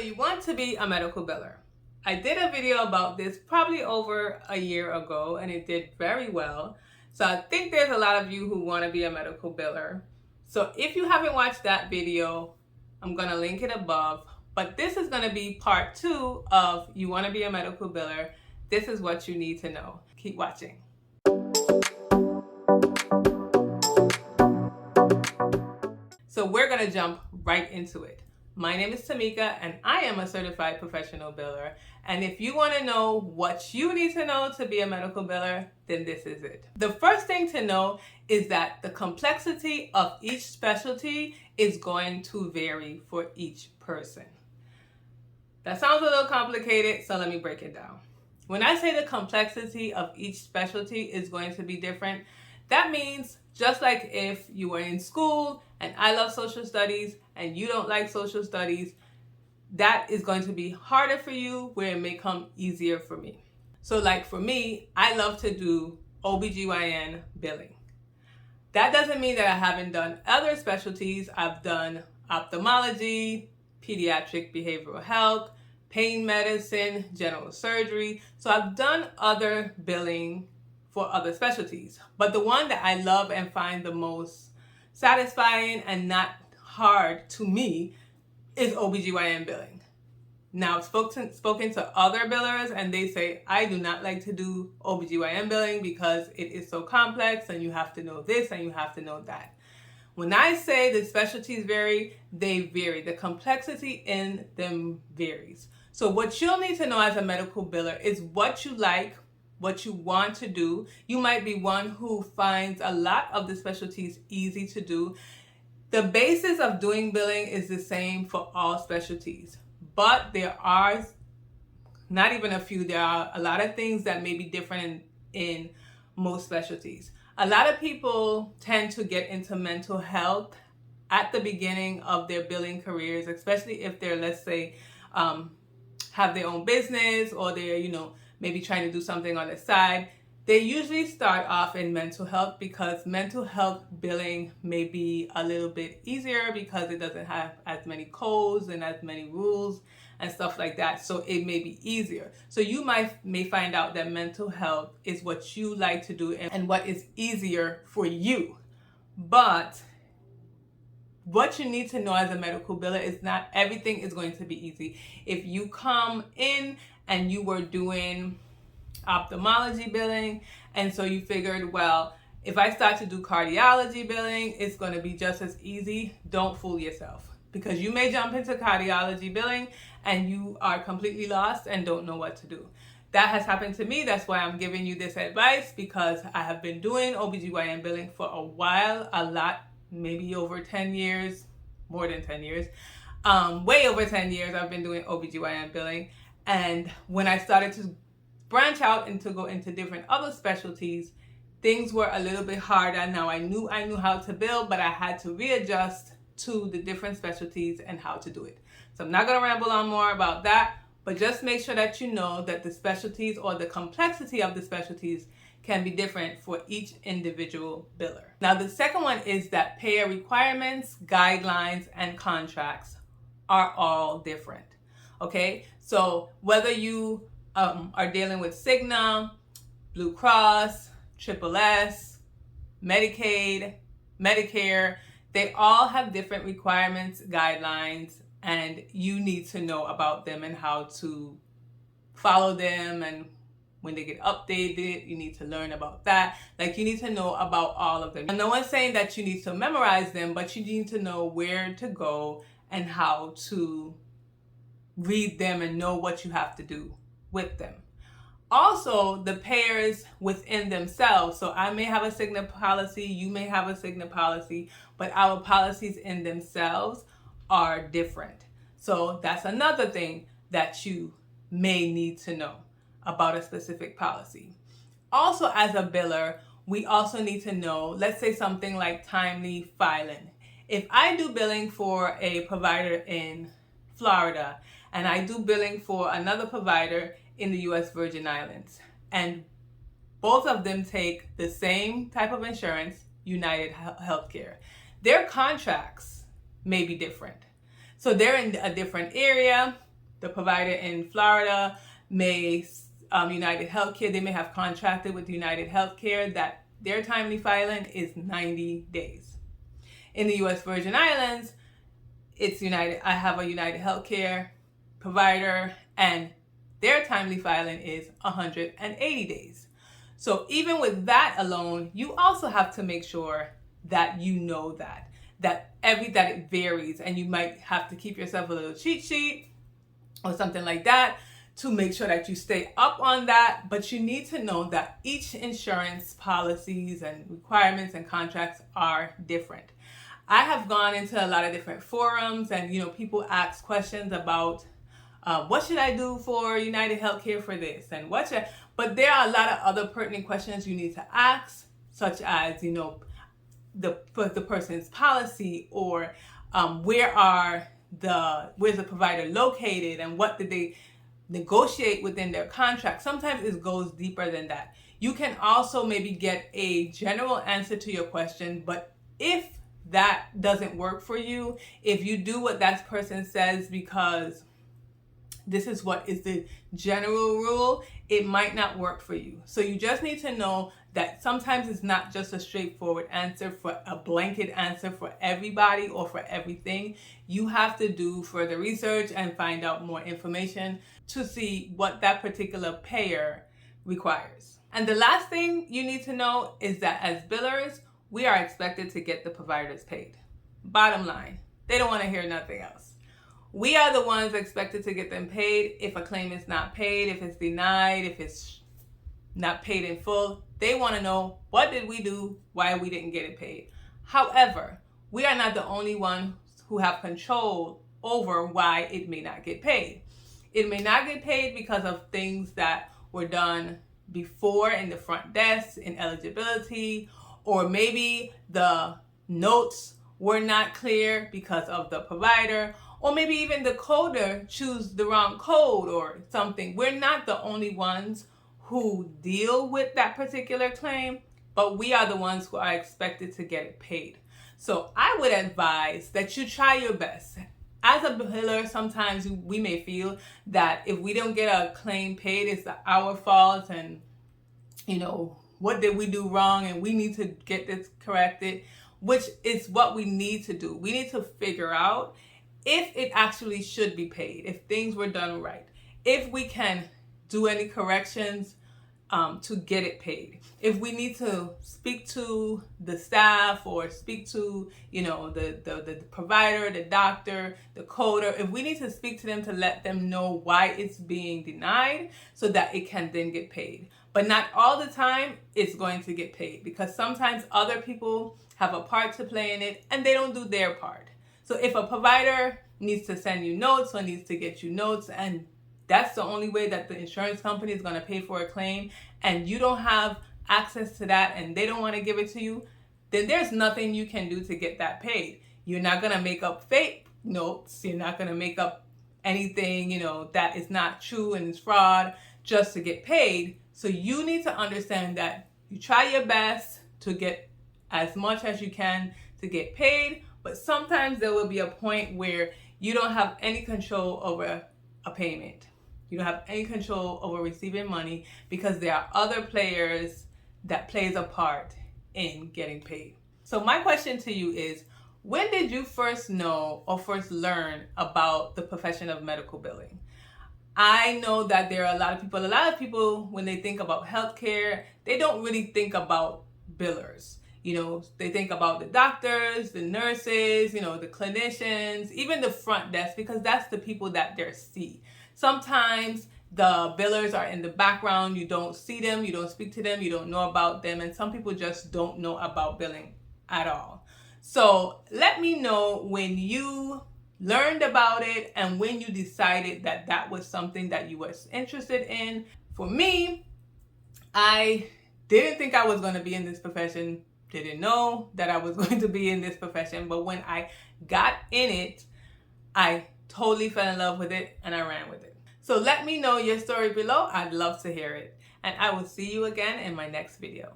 you want to be a medical biller. I did a video about this probably over a year ago and it did very well. So I think there's a lot of you who want to be a medical biller. So if you haven't watched that video, I'm going to link it above. But this is going to be part 2 of you want to be a medical biller. This is what you need to know. Keep watching. So we're going to jump right into it. My name is Tamika and I am a certified professional biller. And if you want to know what you need to know to be a medical biller, then this is it. The first thing to know is that the complexity of each specialty is going to vary for each person. That sounds a little complicated, so let me break it down. When I say the complexity of each specialty is going to be different, that means just like if you were in school and I love social studies and you don't like social studies, that is going to be harder for you where it may come easier for me. So like for me, I love to do OBGYN billing. That doesn't mean that I haven't done other specialties. I've done ophthalmology, pediatric behavioral health, pain medicine, general surgery. So I've done other billing for other specialties. But the one that I love and find the most satisfying and not hard to me is OBGYN billing. Now, I've spoken to other billers and they say, I do not like to do OBGYN billing because it is so complex and you have to know this and you have to know that. When I say the specialties vary, they vary. The complexity in them varies. So what you'll need to know as a medical biller is what you like, what you want to do. You might be one who finds a lot of the specialties easy to do. The basis of doing billing is the same for all specialties, but there are not even a few, there are a lot of things that may be different in most specialties. A lot of people tend to get into mental health at the beginning of their billing careers, especially if they're, let's say, have their own business or they're, maybe trying to do something on the side. They usually start off in mental health because mental health billing may be a little bit easier because it doesn't have as many codes and as many rules and stuff like that. So it may be easier. So you may find out that mental health is what you like to do and what is easier for you. But what you need to know as a medical biller is not everything is going to be easy. If you come in and you were doing ophthalmology billing, and so you figured, well, if I start to do cardiology billing, it's going to be just as easy. Don't fool yourself, because you may jump into cardiology billing and you are completely lost and don't know what to do. That has happened to me. That's why I'm giving you this advice, because I have been doing OBGYN billing for a while, a lot, maybe over 10 years, more than 10 years, way over 10 years I've been doing OBGYN billing. And when I started to branch out and to go into different other specialties, things were a little bit harder. Now I knew how to bill, but I had to readjust to the different specialties and how to do it. So I'm not going to ramble on more about that, but just make sure that you know that the specialties or the complexity of the specialties can be different for each individual biller. Now the second one is that payer requirements, guidelines, and contracts are all different. Okay, so whether you are dealing with Cigna, Blue Cross, SSS, Medicaid, Medicare, they all have different requirements, guidelines, and you need to know about them and how to follow them. And when they get updated, you need to learn about that. Like, you need to know about all of them. And no one's saying that you need to memorize them, but you need to know where to go and how to read them and know what you have to do with them. Also, the payers within themselves. So I may have a Cigna policy, you may have a Cigna policy, but our policies in themselves are different. So that's another thing that you may need to know about a specific policy. Also, as a biller, we also need to know, let's say something like timely filing. If I do billing for a provider in Florida and I do billing for another provider in the US Virgin Islands, and both of them take the same type of insurance, United Healthcare, their contracts may be different. So they're in a different area. the provider in Florida may, United Healthcare, they may have contracted with United Healthcare that their timely filing is 90 days. In the U.S. Virgin Islands, it's I have a United Healthcare provider, and their timely filing is 180 days. So even with that alone, you also have to make sure that you know that it varies, and you might have to keep yourself a little cheat sheet or something like that to make sure that you stay up on that. But you need to know that each insurance policies and requirements and contracts are different. I have gone into a lot of different forums, and people ask questions about what should I do for United Healthcare for this, and but there are a lot of other pertinent questions you need to ask, such as the person's policy, or where's the provider located, and what did they negotiate within their contract. Sometimes it goes deeper than that. You can also maybe get a general answer to your question, but if that doesn't work for you, if you do what that person says because this is what is the general rule, it might not work for you. So you just need to know that sometimes it's not just a straightforward answer, for a blanket answer for everybody or for everything. You have to do further research and find out more information to see what that particular payer requires. And the last thing you need to know is that as billers, we are expected to get the providers paid. Bottom line, they don't want to hear nothing else. We are the ones expected to get them paid. If a claim is not paid, if it's denied, if it's not paid in full, they want to know, what did we do, why we didn't get it paid. However, we are not the only ones who have control over why it may not get paid. It may not get paid because of things that were done before in the front desk, in eligibility, or maybe the notes were not clear because of the provider, or maybe even the coder choose the wrong code or something. We're not the only ones who deal with that particular claim, but we are the ones who are expected to get it paid. So I would advise that you try your best. As a biller, sometimes we may feel that if we don't get a claim paid, it's our fault, and what did we do wrong, and we need to get this corrected, which is what we need to do. We need to figure out if it actually should be paid, if things were done right, if we can do any corrections to get it paid. If we need to speak to the staff or speak to, the provider, the doctor, the coder, if we need to speak to them to let them know why it's being denied so that it can then get paid. But not all the time it's going to get paid, because sometimes other people have a part to play in it and they don't do their part. So if a provider needs to send you notes or needs to get you notes, and that's the only way that the insurance company is going to pay for a claim, and you don't have access to that and they don't want to give it to you, then there's nothing you can do to get that paid. You're not going to make up fake notes. You're not going to make up anything, that is not true and is fraud just to get paid. So you need to understand that you try your best to get as much as you can to get paid, but sometimes there will be a point where you don't have any control over a payment. You don't have any control over receiving money, because there are other players that plays a part in getting paid. So my question to you is, when did you first know or first learn about the profession of medical billing? I know that there are a lot of people, when they think about healthcare, they don't really think about billers. They think about the doctors, the nurses, the clinicians, even the front desk, because that's the people that they see. Sometimes the billers are in the background. You don't see them, you don't speak to them, you don't know about them, and some people just don't know about billing at all. So let me know when you learned about it and when you decided that that was something that you was interested in. For me, I didn't think I was going to be in this profession, didn't know that I was going to be in this profession, but when I got in it, I totally fell in love with it and I ran with it. So let me know your story below. I'd love to hear it. And I will see you again in my next video.